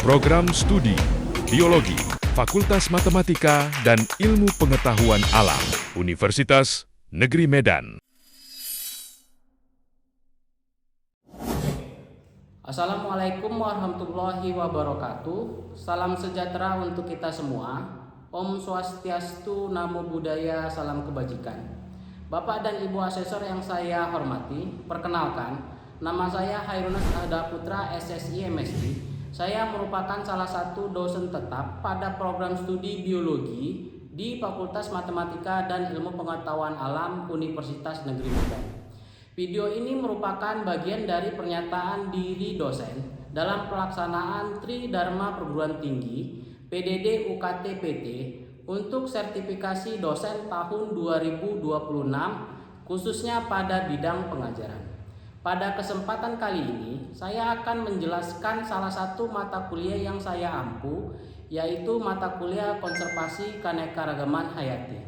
Program Studi Biologi Fakultas Matematika dan Ilmu Pengetahuan Alam Universitas Negeri Medan. Assalamualaikum warahmatullahi wabarakatuh. Salam sejahtera untuk kita semua. Om Swastiastu, Namo Buddhaya, salam kebajikan. Bapak dan Ibu asesor yang saya hormati, perkenalkan, nama saya Hairunas Ahda Putra, SSI MSI. Saya merupakan salah satu dosen tetap pada program studi biologi di Fakultas Matematika dan Ilmu Pengetahuan Alam Universitas Negeri Medan. Video ini merupakan bagian dari pernyataan diri dosen dalam pelaksanaan Tridharma Perguruan Tinggi PDD UKT PT untuk sertifikasi dosen tahun 2026 khususnya pada bidang pengajaran. Pada kesempatan kali ini, saya akan menjelaskan salah satu mata kuliah yang saya ampu, yaitu mata kuliah Konservasi Keanekaragaman Hayati.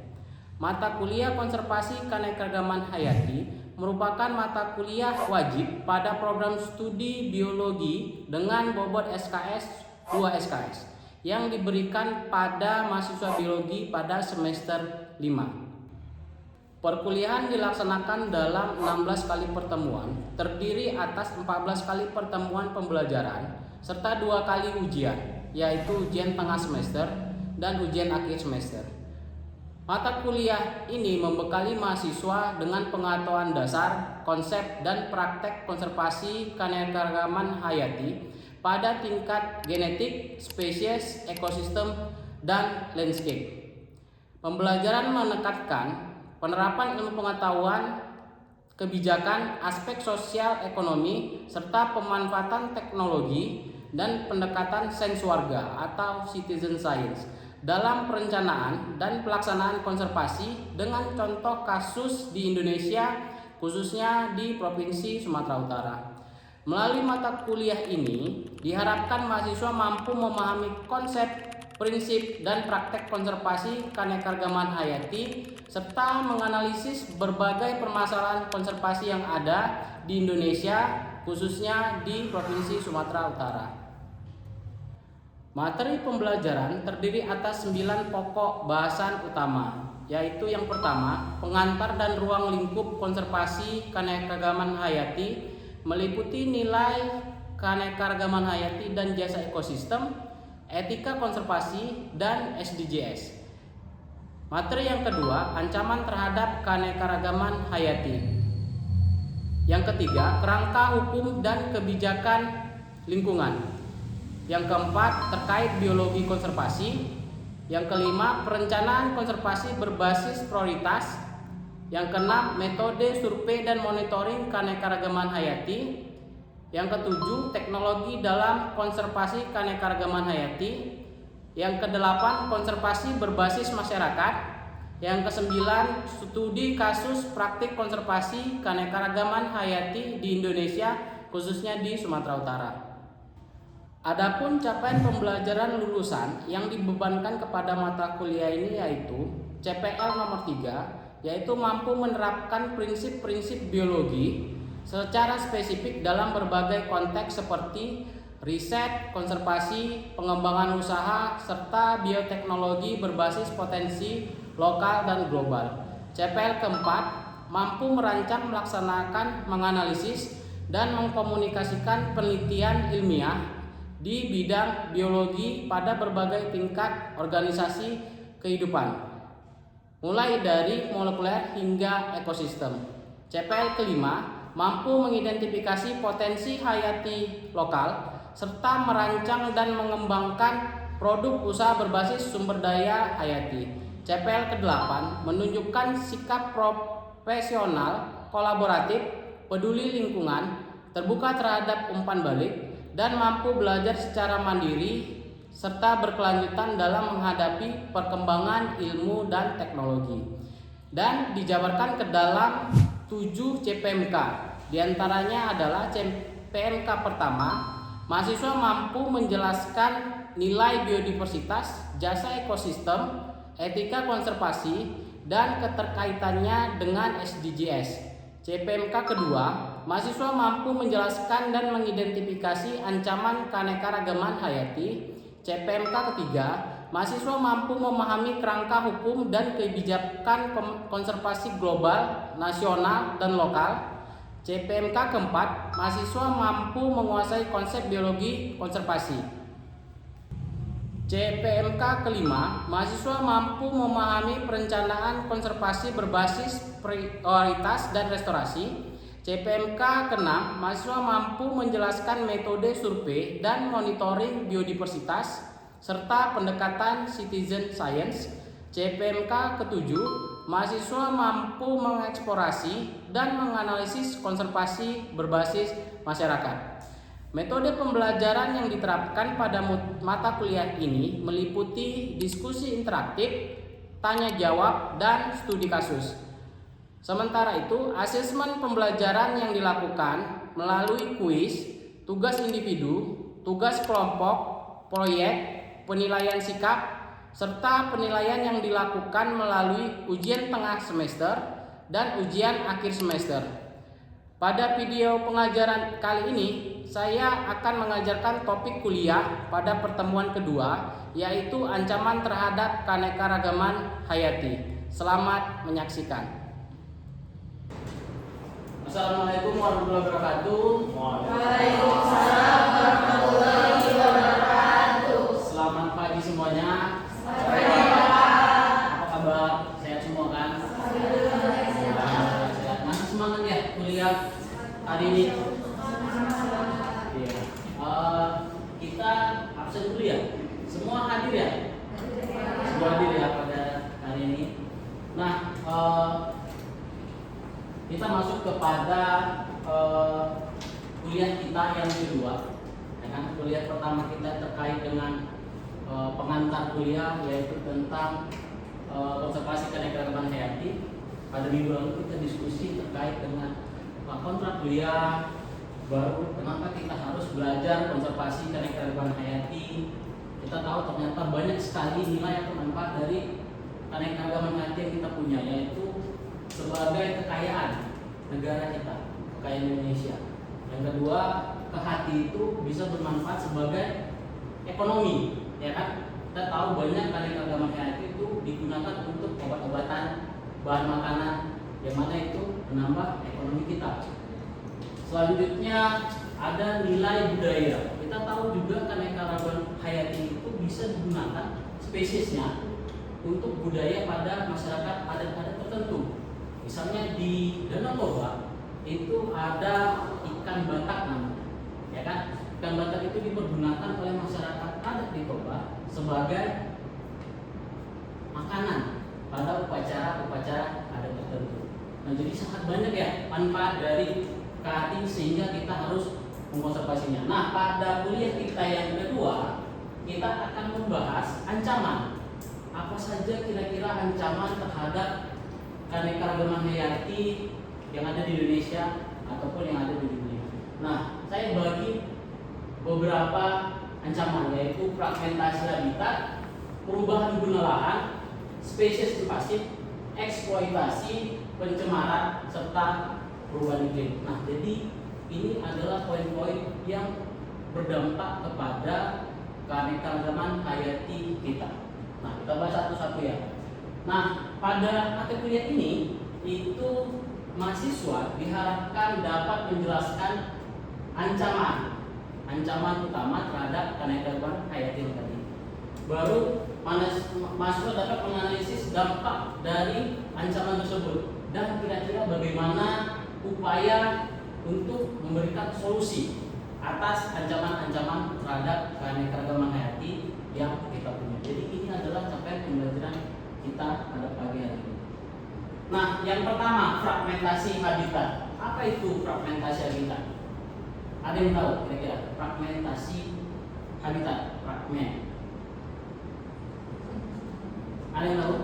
Mata kuliah Konservasi Keanekaragaman Hayati merupakan mata kuliah wajib pada program studi biologi dengan bobot SKS 2 SKS yang diberikan pada mahasiswa biologi pada semester 5. Perkuliahan dilaksanakan dalam 16 kali pertemuan, terdiri atas 14 kali pertemuan pembelajaran, serta 2 kali ujian, yaitu ujian tengah semester dan ujian akhir semester. Mata kuliah ini membekali mahasiswa dengan pengetahuan dasar, konsep, dan praktek konservasi keanekaragaman hayati pada tingkat genetik, spesies, ekosistem, dan landscape. Pembelajaran menekankan penerapan ilmu pengetahuan, kebijakan, aspek sosial ekonomi, serta pemanfaatan teknologi dan pendekatan sains warga atau citizen science dalam perencanaan dan pelaksanaan konservasi dengan contoh kasus di Indonesia, khususnya di Provinsi Sumatera Utara. Melalui mata kuliah ini, diharapkan mahasiswa mampu memahami konsep, prinsip, dan praktek konservasi keanekaragaman hayati serta menganalisis berbagai permasalahan konservasi yang ada di Indonesia, khususnya di Provinsi Sumatera Utara. Materi pembelajaran terdiri atas 9 pokok bahasan utama, yaitu yang pertama, pengantar dan ruang lingkup konservasi keanekaragaman hayati, meliputi nilai keanekaragaman hayati dan jasa ekosistem, etika konservasi, dan SDGs. Materi yang kedua, ancaman terhadap keanekaragaman hayati. Yang ketiga, kerangka hukum dan kebijakan lingkungan. Yang keempat, terkait biologi konservasi. Yang kelima, perencanaan konservasi berbasis prioritas. Yang keenam, metode survei dan monitoring keanekaragaman hayati. Yang ketujuh, teknologi dalam konservasi keanekaragaman hayati. Yang kedelapan, konservasi berbasis masyarakat. Yang kesembilan, studi kasus praktik konservasi keanekaragaman hayati di Indonesia, khususnya di Sumatera Utara. Adapun capaian pembelajaran lulusan yang dibebankan kepada mata kuliah ini yaitu CPL nomor 3, yaitu mampu menerapkan prinsip-prinsip biologi secara spesifik dalam berbagai konteks seperti riset, konservasi, pengembangan usaha, serta bioteknologi berbasis potensi lokal dan global. CPL keempat, mampu merancang, melaksanakan, menganalisis, dan mengkomunikasikan penelitian ilmiah di bidang biologi pada berbagai tingkat organisasi kehidupan, mulai dari molekuler hingga ekosistem. CPL kelima, mampu mengidentifikasi potensi hayati lokal serta merancang dan mengembangkan produk usaha berbasis sumber daya hayati. CPL ke-8 menunjukkan sikap profesional, kolaboratif, peduli lingkungan, terbuka terhadap umpan balik, dan mampu belajar secara mandiri serta berkelanjutan dalam menghadapi perkembangan ilmu dan teknologi. Dan dijabarkan ke dalam 7 CPMK. Di antaranya adalah CPMK pertama, mahasiswa mampu menjelaskan nilai biodiversitas, jasa ekosistem, etika konservasi, dan keterkaitannya dengan SDGs. CPMK kedua, mahasiswa mampu menjelaskan dan mengidentifikasi ancaman keanekaragaman hayati. CPMK ketiga, mahasiswa mampu memahami kerangka hukum dan kebijakan konservasi global, nasional, dan lokal. CPMK keempat, mahasiswa mampu menguasai konsep biologi konservasi. CPMK kelima, mahasiswa mampu memahami perencanaan konservasi berbasis prioritas dan restorasi. CPMK keenam, mahasiswa mampu menjelaskan metode survei dan monitoring biodiversitas serta pendekatan citizen science. CPMK ketujuh, mahasiswa mampu mengeksplorasi dan menganalisis konservasi berbasis masyarakat. Metode pembelajaran yang diterapkan pada mata kuliah ini meliputi diskusi interaktif, tanya jawab, dan studi kasus. Sementara itu, asesmen pembelajaran yang dilakukan melalui kuis, tugas individu, tugas kelompok, proyek, penilaian sikap, serta penilaian yang dilakukan melalui ujian tengah semester dan ujian akhir semester. Pada video pengajaran kali ini, saya akan mengajarkan topik kuliah pada pertemuan kedua, yaitu ancaman terhadap keanekaragaman hayati. Selamat menyaksikan. Assalamualaikum warahmatullahi wabarakatuh. Waalaikumsalam warahmatullahi wabarakatuh. Selamat pagi semuanya. Apa kabar? Sehat semua kan? Sehat. Masih semangat ya kuliah hari ini? Iya. Kita absen dulu ya. Semua hadir ya? Semua hadir ya pada hari ini. Nah, kita masuk kepada kuliah kita yang kedua. Ya kan? Kuliah pertama kita terkait dengan pengantar kuliah, yaitu tentang konservasi keanekaragaman hayati. Pada minggu lalu kita diskusi terkait dengan kontrak kuliah baru, kenapa kita harus belajar konservasi keanekaragaman hayati. Kita tahu ternyata banyak sekali nilai atau manfaat dari keanekaragaman hayati yang kita punya, yaitu sebagai kekayaan negara kita, kekayaan Indonesia. Yang kedua, kehati itu bisa bermanfaat sebagai ekonomi, ya kan? Kita tahu banyak keanekaragaman hayati itu digunakan untuk obat-obatan, bahan makanan, yang mana itu menambah ekonomi kita. Selanjutnya ada nilai budaya. Kita tahu juga keanekaragaman hayati itu bisa digunakan spesiesnya untuk budaya pada masyarakat adat-adat tertentu. Misalnya di Danau Toba itu ada ikan batak namanya, ya kan? Ikan batak itu dipergunakan oleh masyarakat adat di Toba sebagai makanan pada upacara-upacara adat tertentu. Nah, jadi sangat banyak ya manfaat dari kehati sehingga kita harus mengkonservasinya. Nah, pada kuliah kita yang kedua kita akan membahas ancaman. Apa saja kira-kira ancaman terhadap keanekaragaman hayati yang ada di Indonesia ataupun yang ada di dunia. Nah, saya bagi beberapa ancaman, yaitu fragmentasi habitat, perubahan guna lahan, spesies invasif, eksploitasi, pencemaran, serta perubahan iklim. Nah, jadi ini adalah poin-poin yang berdampak kepada keanekaragaman hayati kita. Nah, kita bahas satu-satu ya. Nah, pada mata kuliah ini itu mahasiswa diharapkan dapat menjelaskan ancaman utama terhadap keanekaragaman hayati tadi. Baru mahasiswa dapat menganalisis dampak dari ancaman tersebut dan kira-kira bagaimana upaya untuk memberikan solusi atas ancaman-ancaman terhadap keanekaragaman hayati yang kita punya. Jadi ini adalah capaian pembelajaran kita pada pagi hari ini. Nah, yang pertama, fragmentasi habitat. Apa itu fragmentasi habitat? Ada yang tahu kira-kira fragmentasi habitat? Fragment. Ada yang tahu?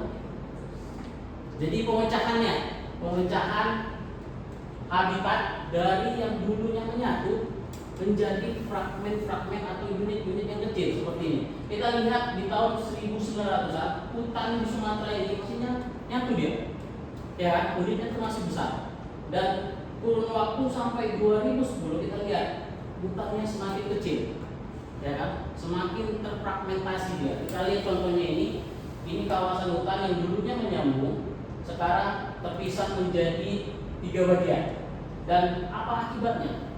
Jadi pemecahan habitat dari yang dulunya menyatu menjadi fragmen-fragmen atau unit-unit yang kecil seperti ini. Kita lihat di tahun 1900-an hutan di Sumatera ini maksudnya nyatu dia, ya, unitnya itu masih besar. Dan kurun waktu sampai 2010 kita lihat hutannya semakin kecil, ya kan? Semakin terfragmentasi dia. Kita lihat contohnya ini kawasan hutan yang dulunya menyambung, sekarang terpisah menjadi 3 bagian. Dan apa akibatnya?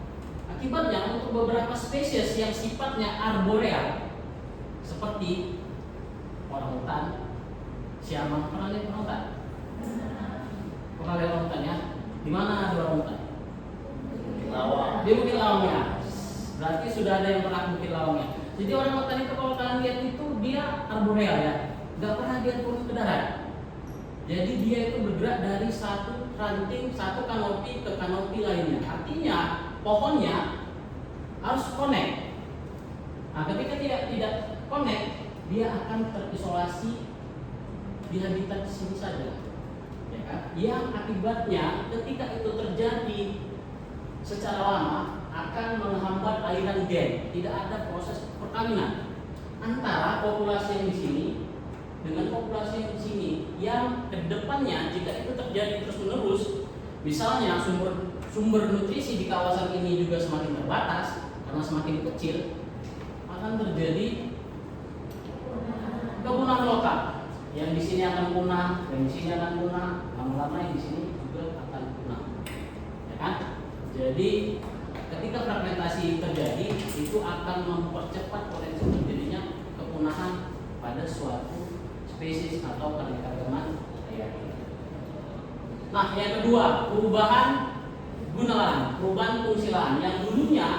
Akibatnya untuk beberapa spesies yang sifatnya arboreal seperti orang hutan, siamang, pernah lihat orang hutan? Pernah lihat orang hutan ya? Di mana ada orang hutan? Lawang. Di Bukit Lawang ya. Berarti sudah ada yang pernah Bukit Lawang ya. Jadi orang hutan itu kalau kalian lihat itu dia arboreal ya, nggak pernah dia turun ke darat. Jadi dia itu bergerak dari satu ranting, satu kanopi ke kanopi lainnya. Artinya pohonnya harus connect. Nah, ketika tidak connect, dia akan terisolasi di habitat sini saja. Ya kan? Yang akibatnya ketika itu terjadi secara lama akan menghambat aliran gen. Tidak ada proses perkawinan antara populasi yang di sini dengan populasi yang di sini, yang kedepannya jika itu terjadi terus menerus, misalnya sumber nutrisi di kawasan ini juga semakin terbatas karena semakin kecil, akan terjadi kepunahan lokal. Yang di sini akan punah, yang di sini akan punah, lama-lama yang di sini juga akan punah, ya kan? Jadi ketika fragmentasi terjadi, itu akan mempercepat potensi terjadinya kepunahan pada suatu spesies atau keanekaragaman hayati. Nah, yang kedua, perubahan guna lahan, perubahan fungsi lahan yang dulunya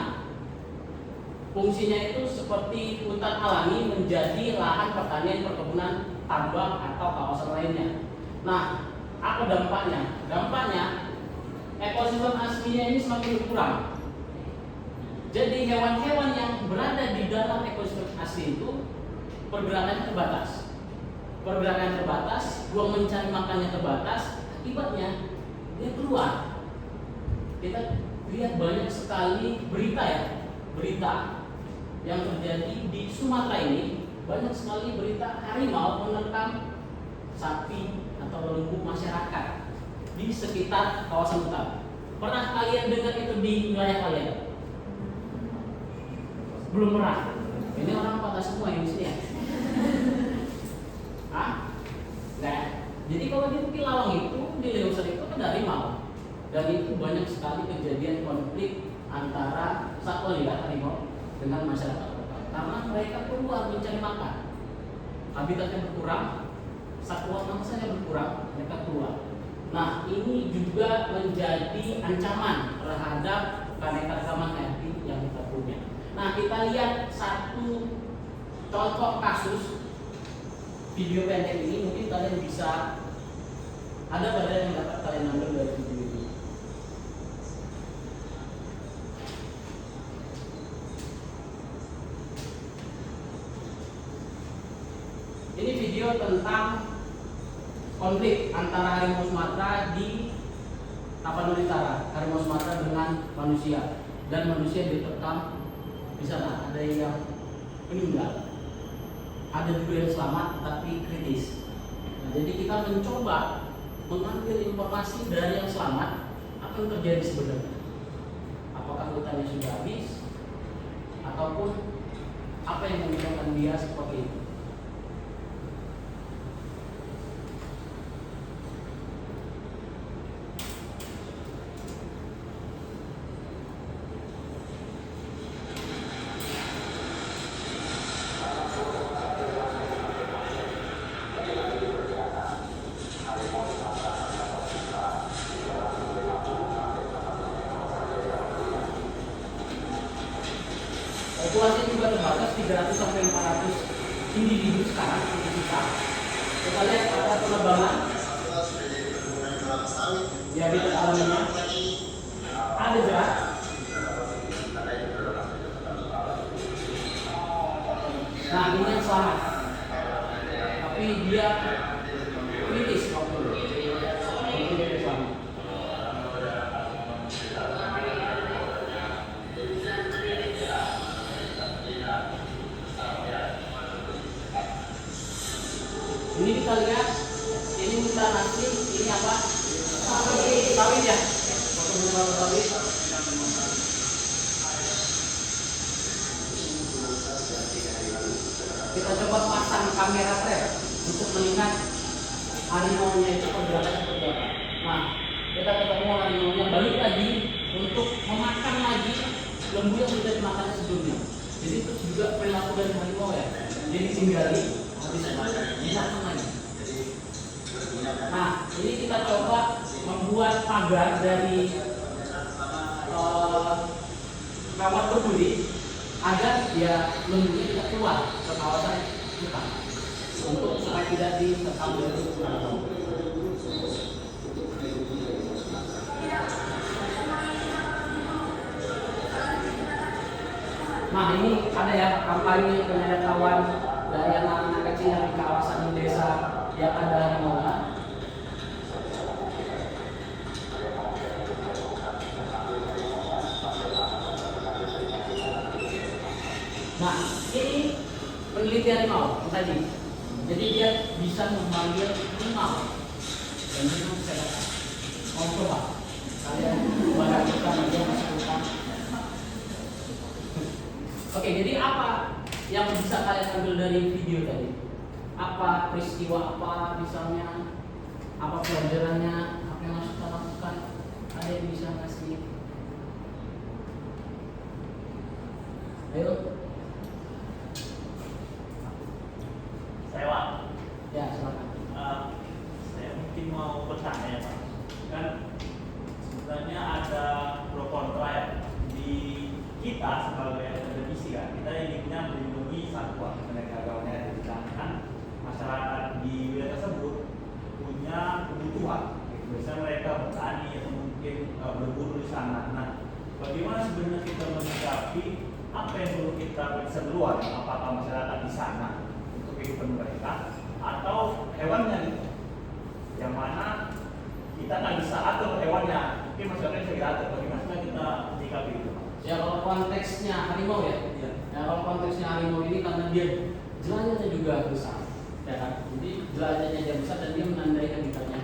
fungsinya itu seperti hutan alami menjadi lahan pertanian, perkebunan, tambang atau kawasan lainnya. Nah, apa dampaknya? Dampaknya ekosistem aslinya ini semakin berkurang. Jadi hewan-hewan yang berada di dalam ekosistem asli itu pergerakannya terbatas. Pergerakan terbatas, ruang mencari makannya terbatas, akibatnya dia keluar. Kita lihat banyak sekali berita yang terjadi di Sumatera ini, banyak sekali berita harimau menerkam sapi atau lembu masyarakat di sekitar kawasan hutan. Pernah kalian dengar itu di wilayah kalian? Belum pernah. Ini orang kota semua yang di sini ya. Nah, jadi kalau di Bukit Lawang itu, di Leuser itu kan dari harimau, dan itu banyak sekali kejadian konflik antara satwa liar harimau dengan masyarakat lokal karena mereka keluar mencari makan, habitatnya berkurang, satwa mangsanya berkurang, mereka keluar. Nah, ini juga menjadi ancaman terhadap keanekaragaman hayati yang kita punya. Nah, kita lihat satu contoh kasus video pendek ini, mungkin kalian bisa ada pada yang dapat kalian ambil dari video ini. Ini video tentang konflik antara harimau Sumatera di Tapanuli Utara, harimau Sumatera dengan manusia, dan manusia diterkam di sana. Ada yang meninggal, ada juga yang selamat tapi kritis. Nah, jadi kita mencoba mengambil informasi dari yang selamat, apa yang terjadi sebenarnya. Apakah hutannya sudah habis ataupun apa yang menyebabkan dia seperti itu. Populasi juga terbatas 300 sampai 400 individu sekarang di kita. Kita lihat pada penerbangan di habitat alaminya ada jerat. Nah, ini yang selamat, tapi dia kritis waktu itu. Dia selamat. Ini kita lihat, ini hutan asli, ini apa? Sawit ya. balik. Kita coba pasang kamera trap untuk melihat harimau-nya itu pergerakan seperti apa. Nah, kita ketemu harimau-nya balik lagi untuk memakan lagi lembu yang sudah dimakan sebelumnya. Jadi itu juga perilaku dari harimau ya. Jadi tinggali habis makan, dimakan lagi. Nah, ini kita coba membuat pagar dari kawat berduri agar dia lembunya tidak keluar ke kawasan hutan untuk supaya tidak diterkam dari harimau. Nah, ini ada ya kampanye pengetahuan dari anak-anak kecil yang di kawasan desa yang ada harimau. Nah, ini penelitian harimau tadi. Jadi dia bisa memanggil harimau dan itu bisa dapat. Mau coba? Kalian bayangkan dia masuk hutan. Oke, jadi apa yang bisa kalian ambil dari video tadi? Apa peristiwa apa misalnya? Apa pelajarannya? Apa yang harus kita lakukan? Ada yang bisa ngasih? Ayo. Saya Ya, silakan. saya mungkin mau bertanya ya Pak. Kan sebenarnya ada pro kontra ya di kita sebagai akademisi kan. Kita inginnya melindungi satwa keanekaragamannya, sedangkan masyarakat di wilayah tersebut punya kebutuhan. Biasanya mereka bertani atau mungkin berburu di sana. Nah, bagaimana sebenarnya kita menyikapi apa yang perlu kita periksa duluan? Apakah masyarakat di sana untuk kehidupan mereka atau hewannya gitu, yang mana kita nggak bisa atur hewannya, mungkin masyarakat bisa diatur. Bagaimana kita menyikapi itu? Ya, kalau konteksnya harimau ya. Iya. Ya, kalau konteksnya harimau ini karena dia jelajahnya juga besar, ya kan? Jadi jelajahnya dia besar dan dia menandai habitatnya.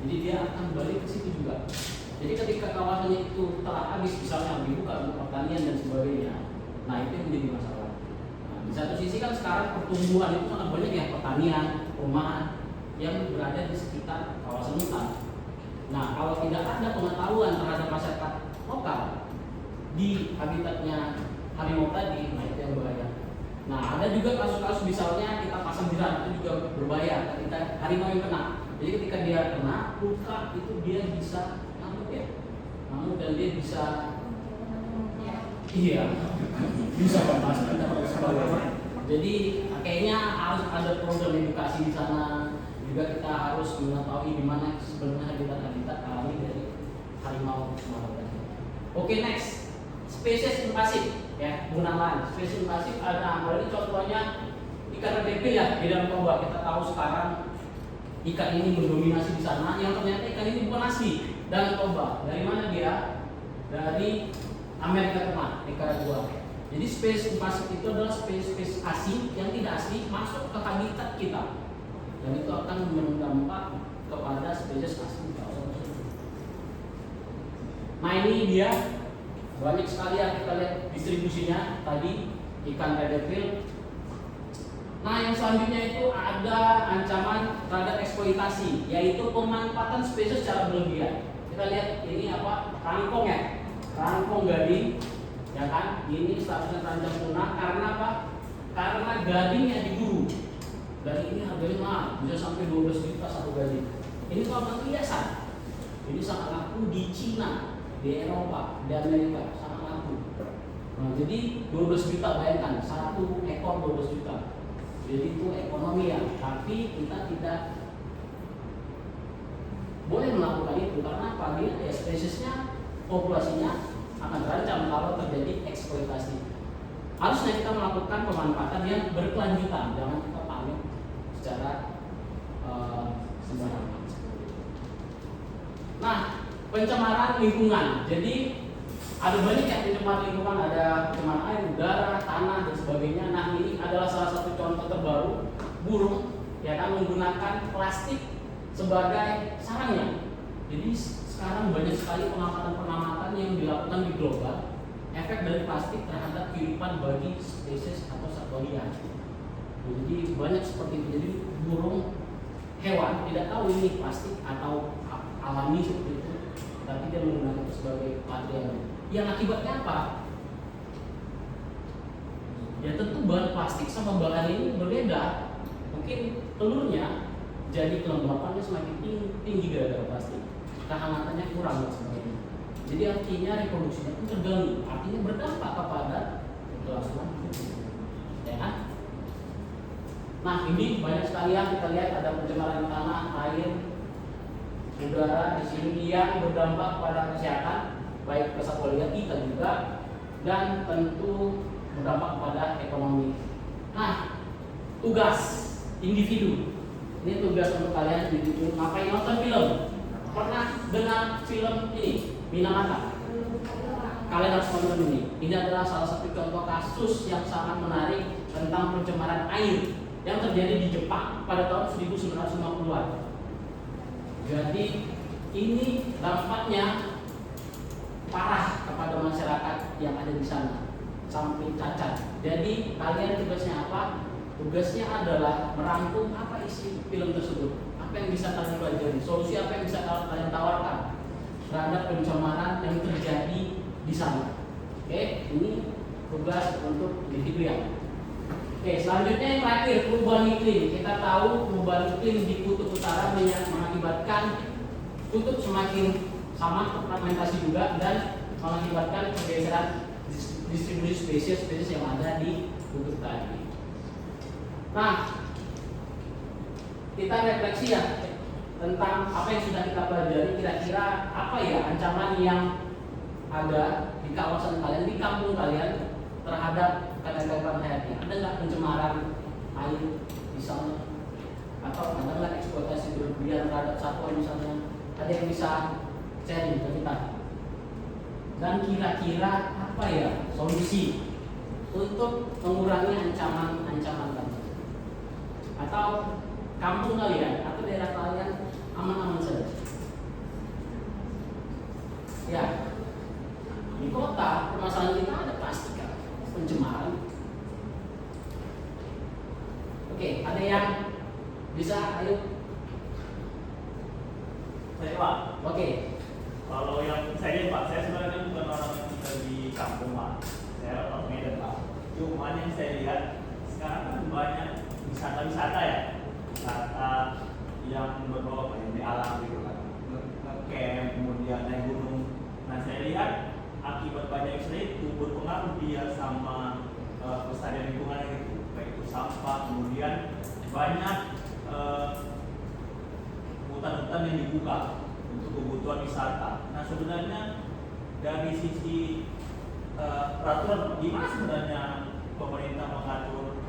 Jadi dia akan balik ke situ juga. Jadi ketika kawasannya itu telah habis, misalnya dibuka untuk pertanian dan sebagainya, nah itu yang menjadi masalah. Nah, di satu sisi kan sekarang pertumbuhan itu sangat banyak ya, pertanian, perumahan yang berada di sekitar kawasan hutan. Nah, kalau tidak ada pengetahuan terhadap masyarakat lokal di habitatnya harimau tadi, nah itu yang bahaya. Nah, ada juga kasus-kasus misalnya kita pasang jerat, itu juga berbahaya ketika harimau yang kena. Jadi ketika dia kena luka itu dia bisa ngamuk ya, ngamuk dan dia bisa iya bisa memasukkan dan sebagainya. Jadi kayaknya harus ada program edukasi di sana. Juga kita harus mengetahui di mana sebenarnya habitat alami dari harimau Sumatera. Oke, next. Spesies invasif ya, pengenalan. Spesies invasif ada, ini contohnya ikan reptil ya di Danau Toba. Kita tahu sekarang ikan ini mendominasi di sana, yang ternyata ikan ini bukan asli Danau Toba. Dari mana dia? Dari Amerika Tengah, Nicaragua. Jadi spesies invasif itu adalah spesies asing yang tidak asli masuk ke habitat kita, dan itu akan berdampak kepada spesies asli di kawasan tersebut. Nah, ini dia banyak sekali yang kita lihat distribusinya tadi ikan redfield. Nah, yang selanjutnya itu ada ancaman terhadap eksploitasi, yaitu pemanfaatan spesies secara berlebihan. Kita lihat ini apa, rangkong ya, rangkong gading, ya kan? Ini statusnya terancam punah karena apa? Karena gadingnya diburu. Dan ini harganya mahal, bisa sampai 12 juta satu gading. Ini kalau hiasan, ini sangat laku di Cina, di Eropa, di Amerika, sangat laku. Nah, jadi 12 juta, bayangkan satu ekor 12 juta. Jadi itu ekonomi ya, tapi kita tidak boleh melakukan itu karena apa? Dia ya, spesiesnya, populasinya akan terancam kalau terjadi eksploitasi. Harusnya kita melakukan pemanfaatan yang berkelanjutan, jangan kita panen secara sembarangan. Nah, pencemaran lingkungan. Jadi ada banyak ya pencemaran lingkungan, ada pencemaran air, udara, tanah dan sebagainya. Nah, ini adalah salah satu contoh terbaru burung ya kan menggunakan plastik sebagai sarangnya. Jadi sekarang banyak sekali pengamatan-pengamatan yang dilakukan di global efek dari plastik terhadap kehidupan bagi spesies atau satwa liar. Jadi banyak seperti itu. Jadi burung, hewan tidak tahu ini plastik atau alami seperti itu, tapi dia menggunakan itu sebagai material. Yang akibatnya apa? Ya tentu bahan plastik sama bahan ini berbeda. Mungkin telurnya jadi kelembapannya semakin tinggi gara-gara plastik, kehangatannya kurang dan sebagainya. Jadi artinya reproduksinya pun terganggu, artinya berdampak kepada kelangsungan hidup, ya kan? Nah ini banyak sekali yang kita lihat ada pencemaran tanah, air, udara di sini yang berdampak pada kesehatan baik satwa liar kita juga dan tentu berdampak pada ekonomi. Nah tugas individu ini tugas untuk kalian individu. Ngapain nonton film? Pernah dengar film ini Minamata? Kalian harus nonton ini. Ini adalah salah satu contoh kasus yang sangat menarik tentang pencemaran air yang terjadi di Jepang pada tahun 1950-an. Jadi ini dampaknya parah kepada masyarakat yang ada di sana sampai cacat. Jadi kalian tugasnya apa? Tugasnya adalah merangkum apa isi film tersebut, apa yang bisa kalian pelajari, solusi apa yang bisa kalian tawarkan terhadap pencemaran yang terjadi di sana. Oke, ini tugas untuk individu ya. Oke, selanjutnya yang terakhir, perubahan iklim. Kita tahu perubahan iklim di kutub utara mengakibatkan kutub semakin sama fragmentasi juga dan mengakibatkan pergeseran distribusi spesies yang ada di kutub tadi. Nah, kita refleksi ya tentang apa yang sudah kita pelajari. Kira-kira apa ya ancaman yang ada di kawasan kalian, di kampung kalian terhadap keanekaragaman hayati? Ada nggak pencemaran air misalnya? Atau ada nggak eksploitasi berlebihan terhadap satwa misalnya? Ada yang bisa sharing ke kita? Dan kira-kira apa ya solusi untuk mengurangi ancaman-ancaman tadi? Atau kampung kalian atau daerah kalian aman-aman saja? Ya, di kota permasalahan kita ada plastik kan, pencemaran. Oke, ada yang bisa? Ayo. Saya Pak. Oke. Kalau yang saya Pak, saya sebenarnya bukan orang yang tinggal di kampung Pak. Saya orang Medan Pak. Cuma yang saya lihat sekarang kan banyak wisata-wisata ya, wisata yang berbawa di alam gitu kan, ngecamp kemudian naik gunung. Nah saya lihat akibat banyak itu berpengaruh dia sama pelestarian lingkungan gitu, baik itu sampah, kemudian banyak hutan-hutan yang dibuka untuk kebutuhan wisata. Nah sebenarnya dari sisi peraturan gimana sebenarnya pemerintah mengatur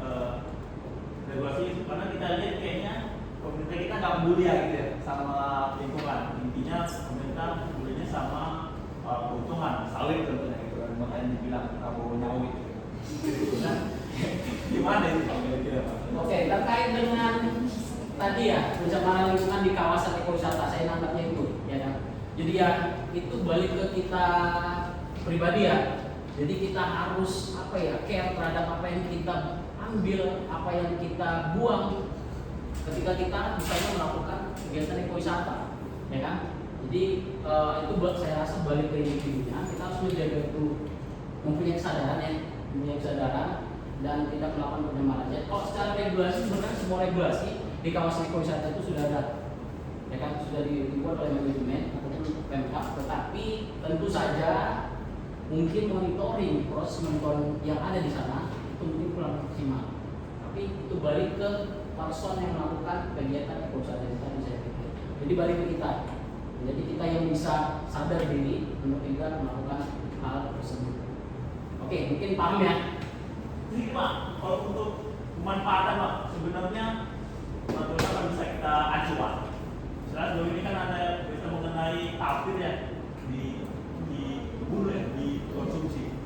regulasi itu, karena kita lihat kayaknya pemerintah kita nggak peduli ya gitu ya sama lingkungan. Intinya pemerintah pedulinya sama keuntungan sawit tentunya gitu kan, makanya dibilang Prabowo nyawit gitu. Nah, gimana itu Pak? Oke, terkait dengan tadi ya pencemaran lingkungan di kawasan ekowisata, saya nangkapnya itu ya kan. Jadi ya itu balik ke kita pribadi ya. Jadi kita harus apa ya care terhadap apa yang kita ambil, apa yang kita buang ketika kita misalnya melakukan kegiatan ekowisata, ya kan? Jadi itu buat saya rasa balik ke individunya, kita harus menjaga itu, mempunyai kesadaran ya, mempunyai kesadaran dan tidak melakukan pencemaran. Jadi kalau secara regulasi sebenarnya semua regulasi di kawasan ekowisata itu sudah ada, ya kan? Sudah dibuat oleh manajemen ataupun Pemkab, tetapi tentu saja mungkin monitoring, proses monitoring yang ada di sana itu mungkin kurang maksimal. Tapi itu balik ke person yang melakukan kegiatan ekowisata tadi saya pikir. Jadi balik ke kita. Jadi kita yang bisa sadar diri untuk tidak melakukan hal tersebut. Oke, mungkin paham ya? Jadi Pak, kalau untuk pemanfaatan Pak, sebenarnya bagaimana kan bisa kita acuan. Misalnya dulu ini kan ada berita mengenai tapir ya dibunuh ya, dikonsumsi.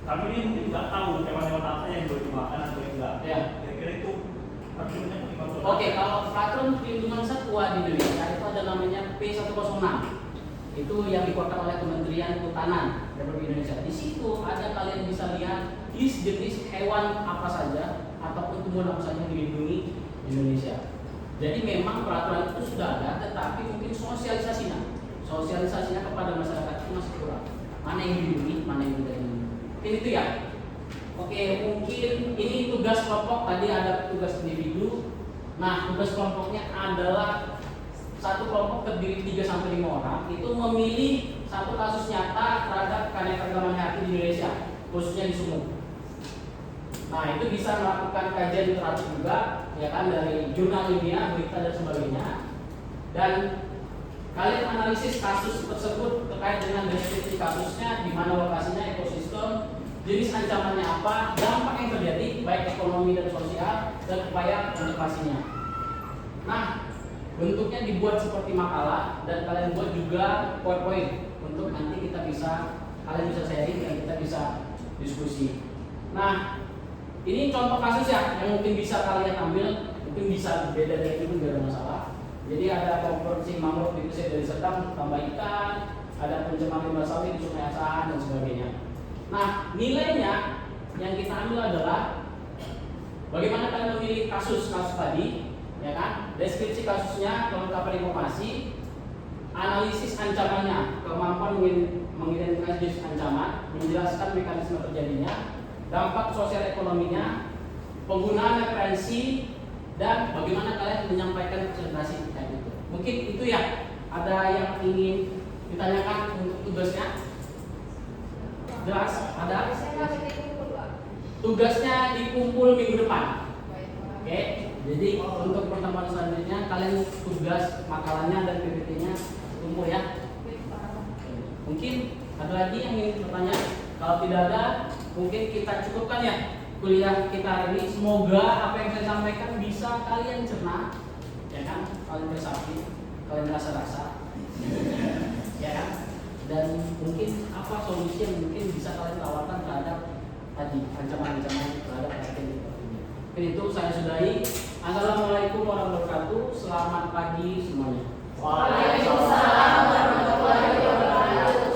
Tapi ini mungkin nggak tahu hewan-hewan apa yang boleh dimakan atau yang enggak. Ya. Kira-kira itu peraturannya dikontrol. Oke, kalau peraturan perlindungan satwa di Indonesia itu ada namanya P106. Itu yang dikeluarkan oleh Kementerian Kehutanan Republik Indonesia. Di situ ada kalian bisa lihat list jenis hewan apa saja ataupun tumbuhan apa saja yang dilindungi di Indonesia. Jadi memang peraturan itu sudah ada, tetapi mungkin sosialisasinya kepada masyarakat itu masih kurang. Mana yang dilindungi, mana yang tidak dilindungi. Mungkin itu ya. Oke, mungkin ini tugas kelompok. Tadi ada tugas individu. Nah, tugas kelompoknya adalah satu kelompok terdiri 3-5 orang itu memilih satu kasus nyata terhadap keanekaragaman hayati di Indonesia, khususnya di Sumut. Nah, itu bisa melakukan kajian literatur juga, ya kan, dari jurnal ilmiah, berita dan sebagainya. Dan kalian analisis kasus tersebut terkait dengan deskripsi kasusnya, di mana lokasinya, ekosistem, jenis ancamannya apa, dampak yang terjadi baik ekonomi dan sosial, dan upaya konservasinya. Nah, bentuknya dibuat seperti makalah dan kalian buat juga PowerPoint untuk nanti kalian bisa sharing dan kita bisa diskusi. Nah, ini contoh kasus ya yang mungkin bisa kalian ambil, mungkin bisa beda dari itu, nggak ada masalah. Jadi ada konversi mangrove di pesisir dari Sedang tambah ikan, ada pencemaran limbah sawit di Sungai Asahan dan sebagainya. Nah, nilainya yang kita ambil adalah bagaimana kalian memilih kasus tadi, ya kan? Deskripsi kasusnya, kelengkapan informasi, analisis ancamannya, kemampuan mengidentifikasi jenis ancaman, menjelaskan mekanisme terjadinya, dampak sosial ekonominya, penggunaan referensi, dan bagaimana kalian menyampaikan presentasi kayak gitu. Mungkin itu ya. Ada yang ingin ditanyakan untuk tugasnya? Jelas? Ada? Tugasnya dikumpul minggu depan. Oke. Jadi untuk pertemuan selanjutnya kalian tugas makalahnya dan PPT-nya kumpul ya. Mungkin ada lagi yang ingin bertanya? Kalau tidak ada, mungkin kita cukupkan ya kuliah kita hari ini. Semoga apa yang saya sampaikan bisa kalian cerna, ya kan? Kalian resapi, kalian rasa-rasa, ya kan? Dan mungkin apa solusi yang mungkin bisa kalian tawarkan terhadap tadi ancaman-ancaman terhadap pasien ini. Mungkin itu saya sudahi. Assalamualaikum warahmatullahi wabarakatuh. Selamat pagi semuanya. Waalaikumsalam warahmatullahi wabarakatuh.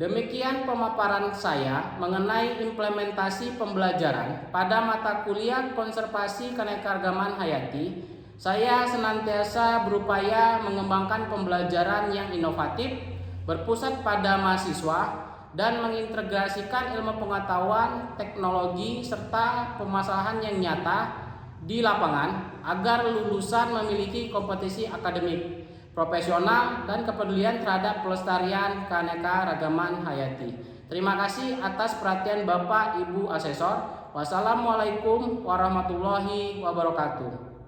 Demikian pemaparan saya mengenai implementasi pembelajaran pada mata kuliah konservasi keanekaragaman hayati. Saya senantiasa berupaya mengembangkan pembelajaran yang inovatif, berpusat pada mahasiswa, dan mengintegrasikan ilmu pengetahuan, teknologi, serta permasalahan yang nyata di lapangan agar lulusan memiliki kompetisi akademik, profesional, dan kepedulian terhadap pelestarian keanekaragaman hayati. Terima kasih atas perhatian Bapak Ibu Asesor. Wassalamualaikum warahmatullahi wabarakatuh.